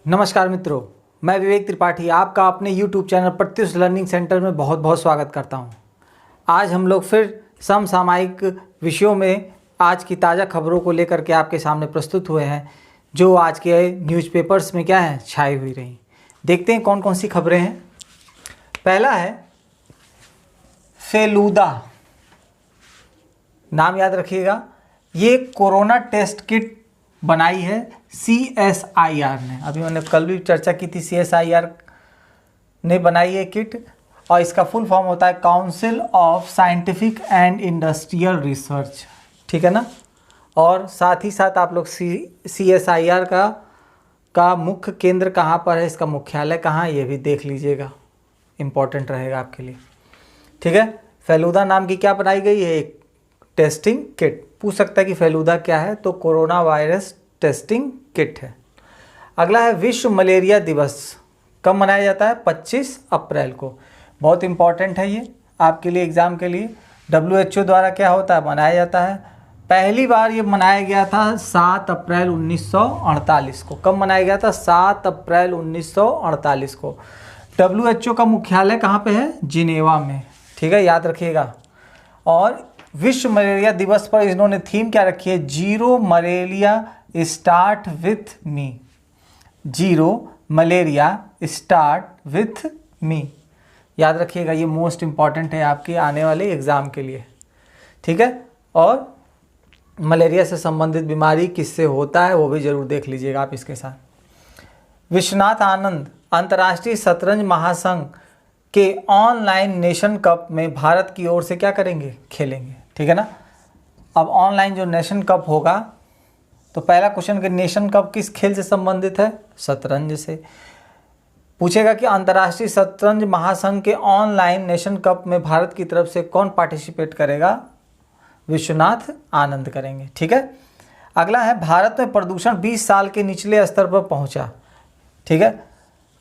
नमस्कार मित्रों, मैं विवेक त्रिपाठी आपका अपने YouTube channel Pratyush learning centre में बहुत बहुत स्वागत करता हूं। आज हम लोग फिर समसामयिक विषयों में आज की ताज़ा खबरों को लेकर के आपके सामने प्रस्तुत हुए हैं, जो आज के न्यूज़पेपर्स में क्या है छाई हुई रही। देखते हैं कौन कौन सी खबरें हैं। पहला है फेलूदा, नाम याद रखिएगा। ये कोरोना टेस्ट किट बनाई है CSIR ने। अभी मैंने कल भी चर्चा की थी, CSIR ने बनाई है किट, और इसका फुल फॉर्म होता है council of scientific and industrial research, ठीक है ना। और साथ ही साथ आप लोग CSIR का मुख्य केंद्र कहाँ पर है, इसका मुख्यालय कहाँ है, ये भी देख लीजिएगा, इम्पोर्टेंट रहेगा आपके लिए, ठीक है। फेलूदा नाम की क्या बनाई गई है, एक टेस्टिंग किट। पूछ सकता है कि फेलूदा क्या है, तो कोरोना वायरस टेस्टिंग किट है। अगला है विश्व मलेरिया दिवस, कब मनाया जाता है, 25 अप्रैल को। बहुत इंपॉर्टेंट है ये आपके लिए, एग्ज़ाम के लिए। WHO द्वारा क्या होता है, मनाया जाता है। पहली बार ये मनाया गया था 7 अप्रैल 1948 को। कब मनाया गया था, 7 अप्रैल 1948 को। WHO का मुख्यालय कहाँ पे है, जिनेवा में, ठीक है, याद रखिएगा। और विश्व मलेरिया दिवस पर इन्होंने थीम क्या रखी है, zero malaria start with me. Zero malaria start with me, याद रखिएगा, ये मोस्ट इम्पॉर्टेंट है आपके आने वाले एग्ज़ाम के लिए, ठीक है। और मलेरिया से संबंधित बीमारी किससे होता है वो भी ज़रूर देख लीजिएगा आप इसके साथ। विश्वनाथ आनंद अंतर्राष्ट्रीय शतरंज महासंघ के ऑनलाइन नेशन कप में भारत की ओर से क्या करेंगे, खेलेंगे, ठीक है ना। अब ऑनलाइन जो नेशन कप होगा, तो पहला क्वेश्चन कि नेशन कप किस खेल से संबंधित है, शतरंज से। पूछेगा कि अंतर्राष्ट्रीय शतरंज महासंघ के ऑनलाइन नेशन कप में भारत की तरफ से कौन पार्टिसिपेट करेगा, विश्वनाथ आनंद करेंगे, ठीक है। अगला है भारत में प्रदूषण 20 साल के निचले स्तर पर पहुंचा, ठीक है।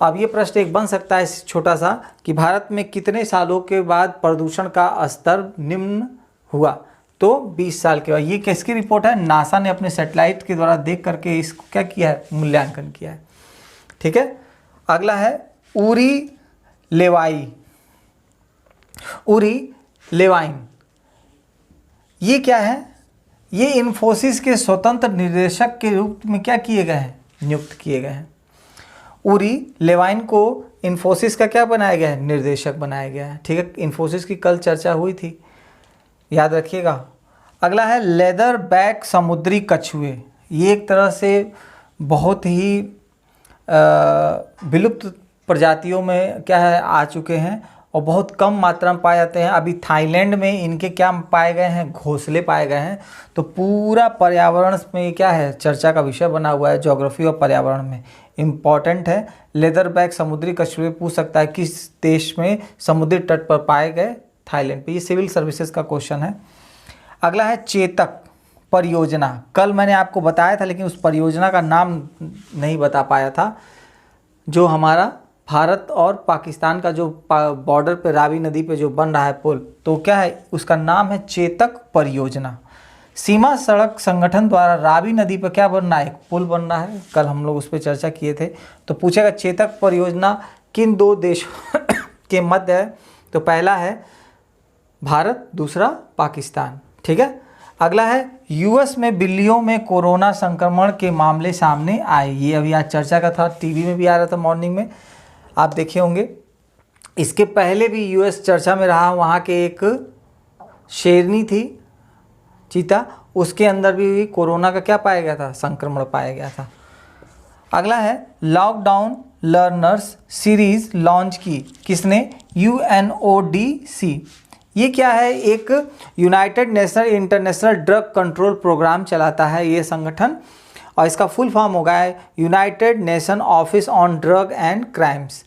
अब ये प्रश्न एक बन सकता है छोटा सा कि भारत में कितने सालों के बाद प्रदूषण का स्तर निम्न हुआ, तो 20 साल के बाद। ये किसकी रिपोर्ट है, नासा ने अपने सैटेलाइट के द्वारा देख करके इसको क्या किया है, मूल्यांकन किया है, ठीक है। अगला है उरी लेवाइन। ये क्या है, ये इन्फोसिस के स्वतंत्र निदेशक के रूप में क्या किए गए हैं, नियुक्त किए गए हैं। उरी लेवाइन को इन्फोसिस का क्या बनाया गया है, निर्देशक बनाया गया है, ठीक है। इन्फोसिस की कल चर्चा हुई थी, याद रखिएगा। अगला है लेदर बैक समुद्री कछुए। ये एक तरह से बहुत ही विलुप्त प्रजातियों में क्या है, आ चुके हैं और बहुत कम मात्रा में पाए जाते हैं। अभी थाईलैंड में इनके क्या पाए गए हैं, घोंसले पाए गए हैं। तो पूरा पर्यावरण में क्या है, चर्चा का विषय बना हुआ है, ज्योग्राफी और पर्यावरण में इम्पॉर्टेंट है। लेदर बैक समुद्री कछुए पूछ सकता है किस देश में समुद्री तट पर पाए गए, थाईलैंड पे। ये सिविल सर्विसेज का क्वेश्चन है। अगला है चेतक परियोजना। कल मैंने आपको बताया था, लेकिन उस परियोजना का नाम नहीं बता पाया था। जो हमारा भारत और पाकिस्तान का जो बॉर्डर पे रावी नदी पे जो बन रहा है पुल, तो क्या है, उसका नाम है चेतक परियोजना। सीमा सड़क संगठन द्वारा रावी नदी पर क्या बन रहा है, एक पुल बन रहा है। कल हम लोग उस पर चर्चा किए थे। तो पूछेगा चेतक परियोजना किन दो देशों के मध्य है, तो पहला है भारत, दूसरा पाकिस्तान, ठीक है। अगला है US में बिल्लियों में कोरोना संक्रमण के मामले सामने आए। ये अभी आज चर्चा का था, टीवी में भी आ रहा था, मॉर्निंग में आप देखे होंगे। इसके पहले भी US चर्चा में रहा, वहाँ के एक शेरनी थी, चीता, उसके अंदर भी कोरोना का क्या पाया गया था, संक्रमण पाया गया था। अगला है लॉकडाउन लर्नर्स सीरीज लॉन्च की किसने, UNODC। ये क्या है, एक United National International Drug Control Programme चलाता है ये संगठन, और इसका फुल फॉर्म होगा है United nation office on drug and crimes.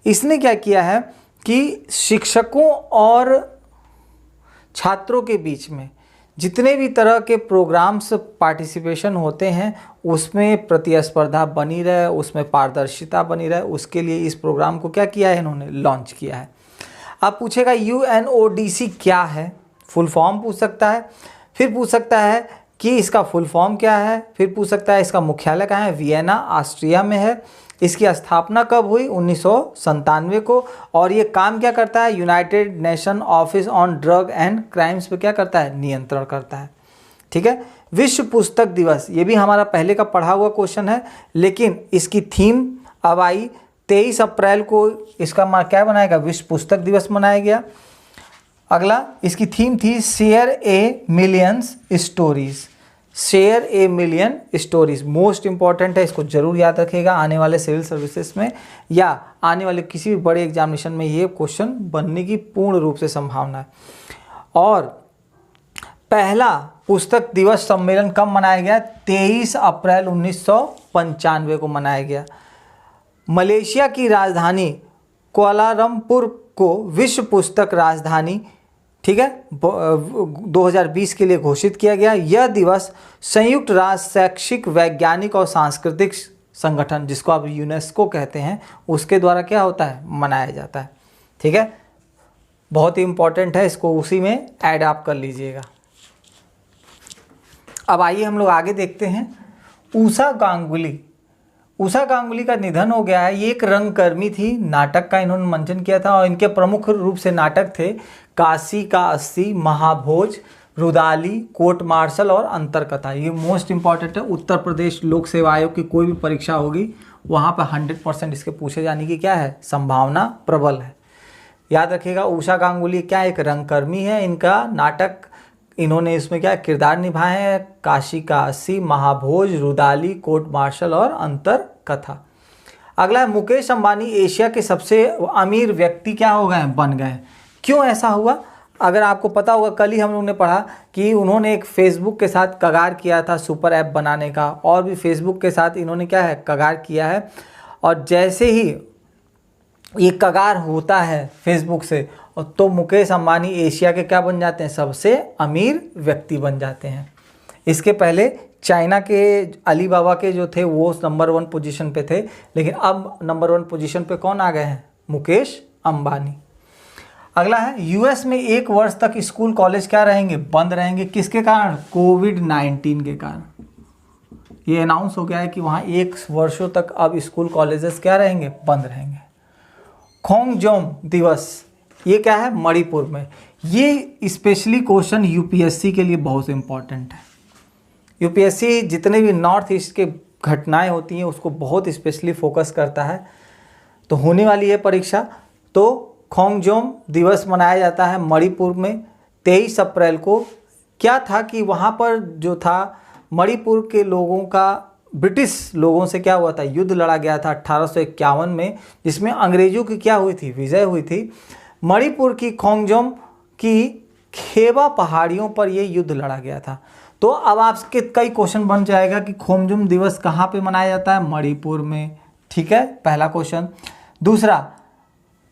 इसने क्या किया है कि शिक्षकों और छात्रों के बीच में जितने भी तरह के प्रोग्राम्स पार्टिसिपेशन होते हैं, उसमें प्रतिस्पर्धा बनी रहे, उसमें पारदर्शिता बनी रहे, उसके लिए इस प्रोग्राम को क्या किया है, इन्होंने लॉन्च किया है। अब पूछेगा UNODC क्या है, फुल फॉर्म पूछ सकता है। फिर पूछ सकता है कि इसका फुल फॉर्म क्या है, फिर पूछ सकता है इसका मुख्यालय कहाँ है, वियना ऑस्ट्रिया में है। इसकी स्थापना कब हुई? 1997 को। और ये काम क्या करता है? United nation office on drug and crimes पे क्या करता है? नियंत्रण करता है। ठीक है। विश्व पुस्तक दिवस, ये भी हमारा पहले का पढ़ा हुआ क्वेश्चन है, लेकिन इसकी थीम अब आई 23 अप्रैल को इसका क्या बनाएगा? विश्व पुस्तक दिवस मनाया गया। अगला इसकी थीम थी share A millions stories. Share a million stories most important है, इसको जरूर याद रखिएगा आने वाले सिविल सर्विसेज में या आने वाले किसी भी बड़े एग्जामिनेशन में ये क्वेश्चन बनने की पूर्ण रूप से संभावना है। और पहला पुस्तक दिवस सम्मेलन कब मनाया गया? 23 अप्रैल 1995 को मनाया गया। मलेशिया की राजधानी कुआलालंपुर को विश्व पुस्तक राजधानी, ठीक है, 2020 के लिए घोषित किया गया। यह दिवस संयुक्त राष्ट्र शैक्षिक, वैज्ञानिक और सांस्कृतिक संगठन, जिसको आप यूनेस्को कहते हैं, उसके द्वारा क्या होता है? मनाया जाता है। ठीक है, बहुत ही इंपॉर्टेंट है, इसको उसी में ऐड आप कर लीजिएगा। अब आइए हम लोग आगे देखते हैं। उषा गांगुली, उषा गांगुली का निधन हो गया है। ये एक रंगकर्मी थी, नाटक का इन्होंने मंचन किया था और इनके प्रमुख रूप से नाटक थे काशी का 80, महाभोज, रुदाली, कोर्ट मार्शल और अंतरकथा। ये मोस्ट इंपॉर्टेंट है। उत्तर प्रदेश लोक सेवा आयोग की कोई भी परीक्षा होगी वहाँ पर 100% इसके पूछे जाने की क्या है? संभावना प्रबल है। याद रखिएगा, उषा गांगुली क्या एक रंगकर्मी है। इनका नाटक, इन्होंने इसमें क्या किरदार निभाए हैं? काशी का 80, महाभोज, रुदाली, कोर्ट मार्शल और अंतरकथा। अगला है मुकेश अंबानी एशिया के सबसे अमीर व्यक्ति क्या हो गए? बन गए। क्यों ऐसा हुआ? अगर आपको पता होगा, कल ही हम लोगों ने पढ़ा कि उन्होंने एक फेसबुक के साथ कगार किया था सुपर ऐप बनाने का, और भी फेसबुक के साथ इन्होंने क्या है? कगार किया है। और जैसे ही ये कगार होता है फेसबुक से, तो मुकेश अंबानी एशिया के क्या बन जाते हैं? सबसे अमीर व्यक्ति बन जाते हैं। इसके पहले चाइना के अली बाबा के जो थे वो नंबर 1 पोजीशन पे थे, लेकिन अब नंबर 1 पोजीशन पे कौन आ गए हैं? मुकेश अंबानी। अगला है यूएस में 1 वर्ष तक स्कूल कॉलेज क्या रहेंगे? बंद रहेंगे। किसके कारण? कोविड-19 के कारण। ये अनाउंस हो गया है कि वहाँ 1 वर्षों तक अब स्कूल कॉलेजेस क्या रहेंगे? बंद रहेंगे। खोंगजोम दिवस, ये क्या है? मणिपुर में। ये स्पेशली क्वेश्चन यूपीएससी के लिए बहुत इंपॉर्टेंट है। यूपीएससी जितने भी नॉर्थ ईस्ट के घटनाएं होती हैं उसको बहुत स्पेशली फोकस करता है। तो होने वाली है परीक्षा। तो खोंगजोम दिवस मनाया जाता है मणिपुर में 23 अप्रैल को। क्या था कि वहाँ पर जो था मणिपुर के लोगों का ब्रिटिश लोगों से क्या हुआ था? युद्ध लड़ा गया था 1851 में, जिसमें अंग्रेजों की क्या हुई थी? विजय हुई थी। मणिपुर की खोंगजोम की खेबा पहाड़ियों पर ये युद्ध लड़ा गया था। तो अब आपके कई क्वेश्चन बन जाएगा कि खोंगजोम दिवस कहाँ पे मनाया जाता है? मणिपुर में। ठीक है, पहला क्वेश्चन। दूसरा,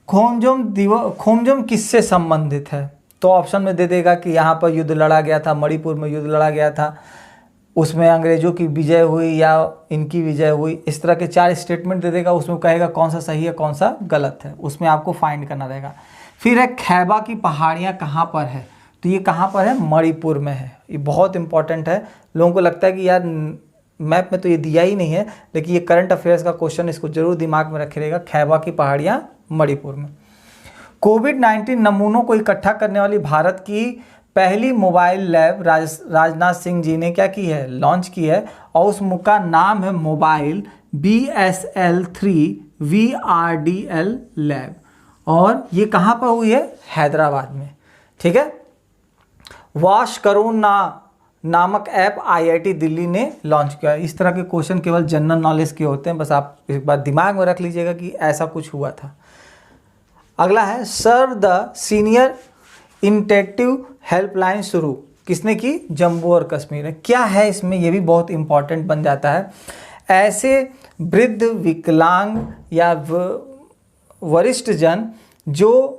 खोंगजोम किससे संबंधित है? तो ऑप्शन में दे देगा कि यहाँ पर युद्ध लड़ा गया था, मणिपुर में युद्ध लड़ा गया था, उसमें अंग्रेजों की विजय हुई या इनकी विजय हुई। इस तरह के 4 स्टेटमेंट दे देगा, उसमें कहेगा कौन सा सही है कौन सा गलत है, उसमें आपको फाइंड करना रहेगा। फिर है खैबा की पहाड़ियाँ कहाँ पर है? तो ये कहाँ पर है? मणिपुर में है। ये बहुत इंपॉर्टेंट है। लोगों को लगता है कि यार मैप में तो ये दिया ही नहीं है, लेकिन ये करंट अफेयर्स का क्वेश्चन, इसको जरूर दिमाग में रखिएगा। खैबा की पहाड़ियाँ मणिपुर में। कोविड-19 नमूनों को इकट्ठा करने वाली भारत की पहली मोबाइल लैब राजनाथ सिंह जी ने क्या की है? लॉन्च की है, और उस का नाम है मोबाइल BSL-3 VRDL लैब, और ये कहाँ पर हुई है? हैदराबाद में। ठीक है। वॉश करो नामक ऐप IIT दिल्ली ने लॉन्च किया। इस तरह के क्वेश्चन केवल जनरल नॉलेज के होते हैं, बस आप एक बार दिमाग में रख लीजिएगा कि ऐसा कुछ हुआ था। अगला है सर्व द सीनियर इंटेक्टिव हेल्पलाइन शुरू किसने की? जम्मू और कश्मीर है। क्या है इसमें? ये भी बहुत इंपॉर्टेंट बन जाता है। ऐसे वृद्ध, विकलांग या वरिष्ठ जन जो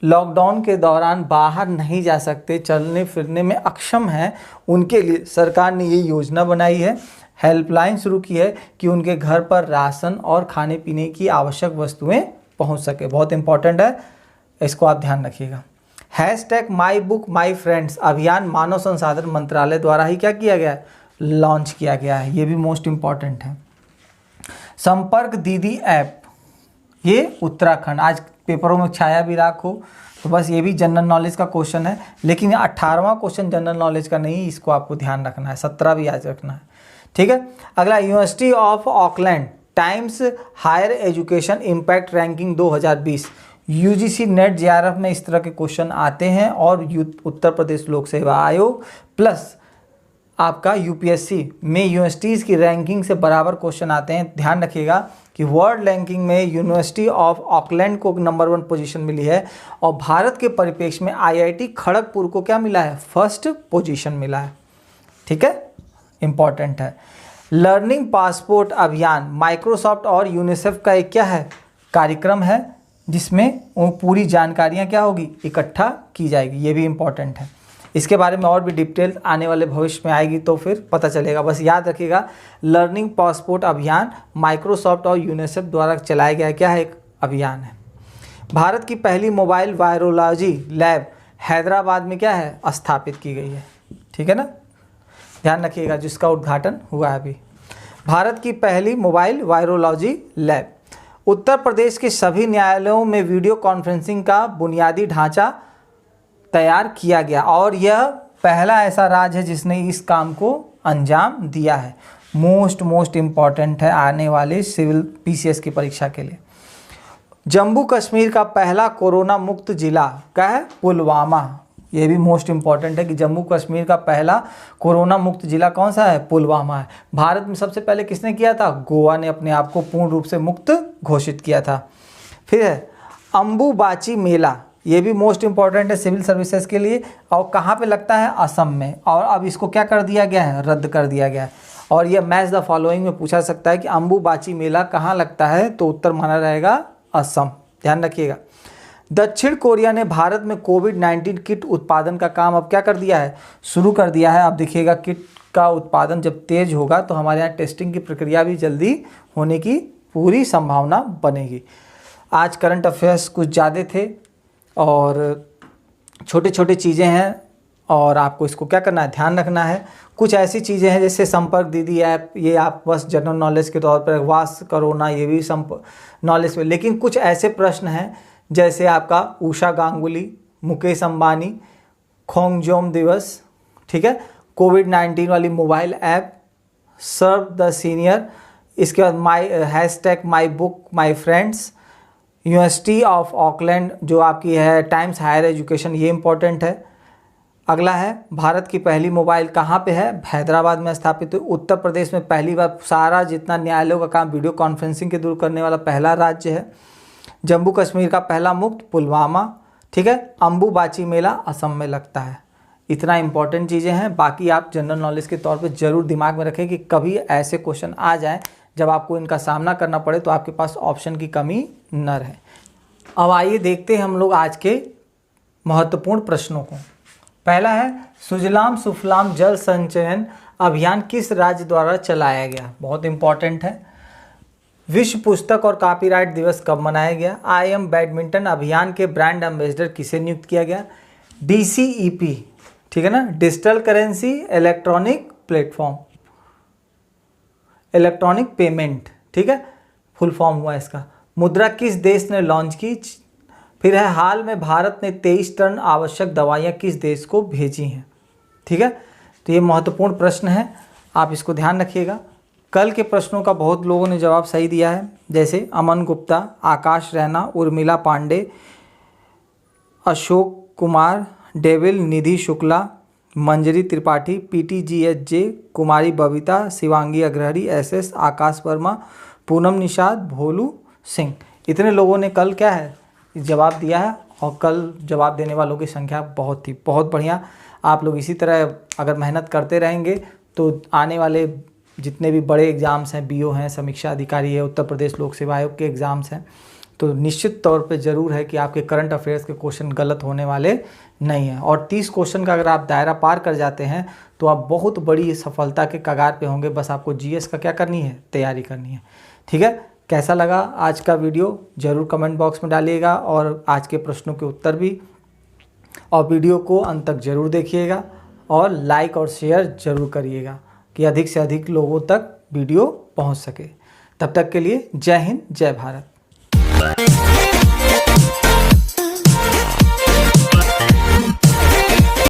लॉकडाउन के दौरान बाहर नहीं जा सकते, चलने फिरने में अक्षम हैं, उनके लिए सरकार ने ये योजना बनाई है, हेल्पलाइन शुरू की है कि उनके घर पर राशन और खाने पीने की आवश्यक वस्तुएं पहुंच सके। बहुत इंपॉर्टेंट है, इसको आप ध्यान रखिएगा। #MyBookMyFriends अभियान मानव संसाधन मंत्रालय द्वारा ही क्या किया गया है? लॉन्च किया गया है। ये भी मोस्ट इंपॉर्टेंट है। संपर्क दीदी ऐप, ये उत्तराखंड, आज पेपरों में छाया भी राख हो, तो बस ये भी जनरल नॉलेज का क्वेश्चन है, लेकिन 18वां क्वेश्चन जनरल नॉलेज का नहीं, इसको आपको ध्यान रखना है, 17 भी याद रखना है, ठीक है। अगला, University of Auckland Times Higher Education Impact Ranking 2020, UGC NET JRF में इस तरह के क्वेश्चन आते हैं, और उत्तर प्रदेश लोक सेवा आयोग प्लस आपका यूपीएससी में यूनिवर्सिटीज़ की रैंकिंग से बराबर क्वेश्चन आते हैं। ध्यान रखिएगा कि वर्ल्ड रैंकिंग में यूनिवर्सिटी ऑफ ऑकलैंड को नंबर 1 पोजीशन मिली है, और भारत के परिप्रेक्ष्य में आईआईटी खड़गपुर को क्या मिला है, फर्स्ट पोजीशन मिला है, ठीक है, इंपॉर्टेंट है। लर्निंग पासपोर्ट अभियान माइक्रोसॉफ्ट और यूनिसेफ का एक क्या है, कार्यक्रम है, जिसमें वो पूरी जानकारियाँ क्या होगी, इकट्ठा की जाएगी, ये भी इंपॉर्टेंट है। इसके बारे में और भी डिटेल आने वाले भविष्य में आएगी तो फिर पता चलेगा। बस याद रखिएगा, लर्निंग पासपोर्ट अभियान माइक्रोसॉफ्ट और यूनिसेफ द्वारा चलाया गया क्या है, एक अभियान है। भारत की पहली मोबाइल वायरोलॉजी लैब हैदराबाद में क्या है, स्थापित की गई है, ठीक है ना, ध्यान रखिएगा, जिसका उद्घाटन हुआ है अभी। भारत की पहली mobile virology lab. Uttar Pradesh के सभी न्यायालयों में वीडियो कॉन्फ्रेंसिंग का बुनियादी ढांचा तैयार किया गया, और यह पहला ऐसा राज्य है जिसने इस काम को अंजाम दिया है। मोस्ट इम्पॉर्टेंट है आने वाले सिविल पीसीएस की परीक्षा के लिए। जम्मू कश्मीर का पहला कोरोना मुक्त जिला क्या है, पुलवामा, ये भी मोस्ट इम्पॉर्टेंट है कि जम्मू कश्मीर का पहला कोरोना मुक्त जिला कौन सा है, पुलवामा है। भारत में सबसे पहले किसने किया था, गोवा ने अपने आप को पूर्ण रूप से मुक्त घोषित किया था। फिर है अंबुबाची मेला, ये भी मोस्ट इम्पॉर्टेंट है सिविल सर्विसेज के लिए, और कहाँ पे लगता है, असम में, और अब इसको क्या कर दिया गया है, रद्द कर दिया गया है। और ये मैच द फॉलोइंग में पूछा सकता है कि अंबुबाची मेला कहाँ लगता है, तो उत्तर माना रहेगा असम, ध्यान रखिएगा। दक्षिण कोरिया ने भारत में कोविड-19 किट उत्पादन का काम अब क्या कर दिया है, शुरू कर दिया है। अब देखिएगा, किट का उत्पादन जब तेज होगा तो हमारे यहाँ टेस्टिंग की प्रक्रिया भी जल्दी होने की पूरी संभावना बनेगी। आज करंट अफेयर्स कुछ ज़्यादा थे और छोटे छोटे चीज़ें हैं, और आपको इसको क्या करना है, ध्यान रखना है। कुछ ऐसी चीज़ें हैं जैसे संपर्क दीदी ऐप, ये आप बस जनरल नॉलेज के तौर पर वास करोना, ये भी नॉलेज में, लेकिन कुछ ऐसे प्रश्न हैं जैसे आपका उषा गांगुली, मुकेश अंबानी, खोंगजोम दिवस, ठीक है, कोविड-19 वाली mobile app, serve the senior, इसके बाद my book my friends, University of Auckland जो आपकी है, टाइम्स हायर एजुकेशन, ये इंपॉर्टेंट है। अगला है भारत की पहली मोबाइल कहाँ पे है, हैदराबाद में स्थापित हुई। उत्तर प्रदेश में पहली बार सारा जितना न्यायालयों का काम वीडियो कॉन्फ्रेंसिंग के दूर करने वाला पहला राज्य है। जम्मू कश्मीर का पहला मुक्त पुलवामा, ठीक है। अंबुबाची मेला असम में लगता है। इतना इंपॉर्टेंट चीज़ें हैं, बाकी आप जनरल नॉलेज के तौर पे ज़रूर दिमाग में रखें कि कभी ऐसे क्वेश्चन आ जाएं जब आपको इनका सामना करना पड़े तो आपके पास ऑप्शन की कमी न रहे। अब आइए देखते हैं हम लोग आज के महत्वपूर्ण प्रश्नों को। पहला है, सुजलाम सुफलाम जल संचयन अभियान किस राज्य द्वारा चलाया गया, बहुत इंपॉर्टेंट है। विश्व पुस्तक और कॉपीराइट दिवस कब मनाया गया। IM बैडमिंटन अभियान के ब्रांड एम्बेसडर किसे नियुक्त किया गया। DCEP, ठीक है ना, digital currency electronic platform, electronic payment, ठीक है, फुल फॉर्म हुआ इसका। मुद्रा किस देश ने लॉन्च की। फिर है, हाल में भारत ने 23 टन आवश्यक दवाइयाँ किस देश को भेजी हैं, ठीक है। तो ये महत्वपूर्ण प्रश्न है, आप इसको ध्यान रखिएगा। कल के प्रश्नों का बहुत लोगों ने जवाब सही दिया है, जैसे अमन गुप्ता, आकाश रैना, उर्मिला पांडे, अशोक कुमार, डेविल, निधि शुक्ला, मंजरी त्रिपाठी, PTGHJ, कुमारी बबीता, शिवांगी अग्रहरी, SS, आकाश वर्मा, पूनम निषाद, भोलू सिंह, इतने लोगों ने कल क्या है जवाब दिया है। और कल जवाब देने वालों की संख्या बहुत थी, बहुत बढ़िया। आप लोग इसी तरह अगर मेहनत करते रहेंगे तो आने वाले जितने भी बड़े एग्ज़ाम्स हैं, BO हैं, समीक्षा अधिकारी है, उत्तर प्रदेश लोक सेवा आयोग के एग्ज़ाम्स हैं, तो निश्चित तौर पे ज़रूर है कि आपके करंट अफेयर्स के क्वेश्चन गलत होने वाले नहीं हैं। और 30 क्वेश्चन का अगर आप दायरा पार कर जाते हैं तो आप बहुत बड़ी सफलता के कगार पे होंगे। बस आपको GS का क्या करनी है, तैयारी करनी है, ठीक है। कैसा लगा आज का वीडियो ज़रूर कमेंट बॉक्स में डालिएगा, और आज के प्रश्नों के उत्तर भी, और वीडियो को अंत तक ज़रूर देखिएगा, और लाइक और शेयर ज़रूर करिएगा कि अधिक से अधिक लोगों तक वीडियो पहुंच सके। तब तक के लिए जय हिंद, जय भारत।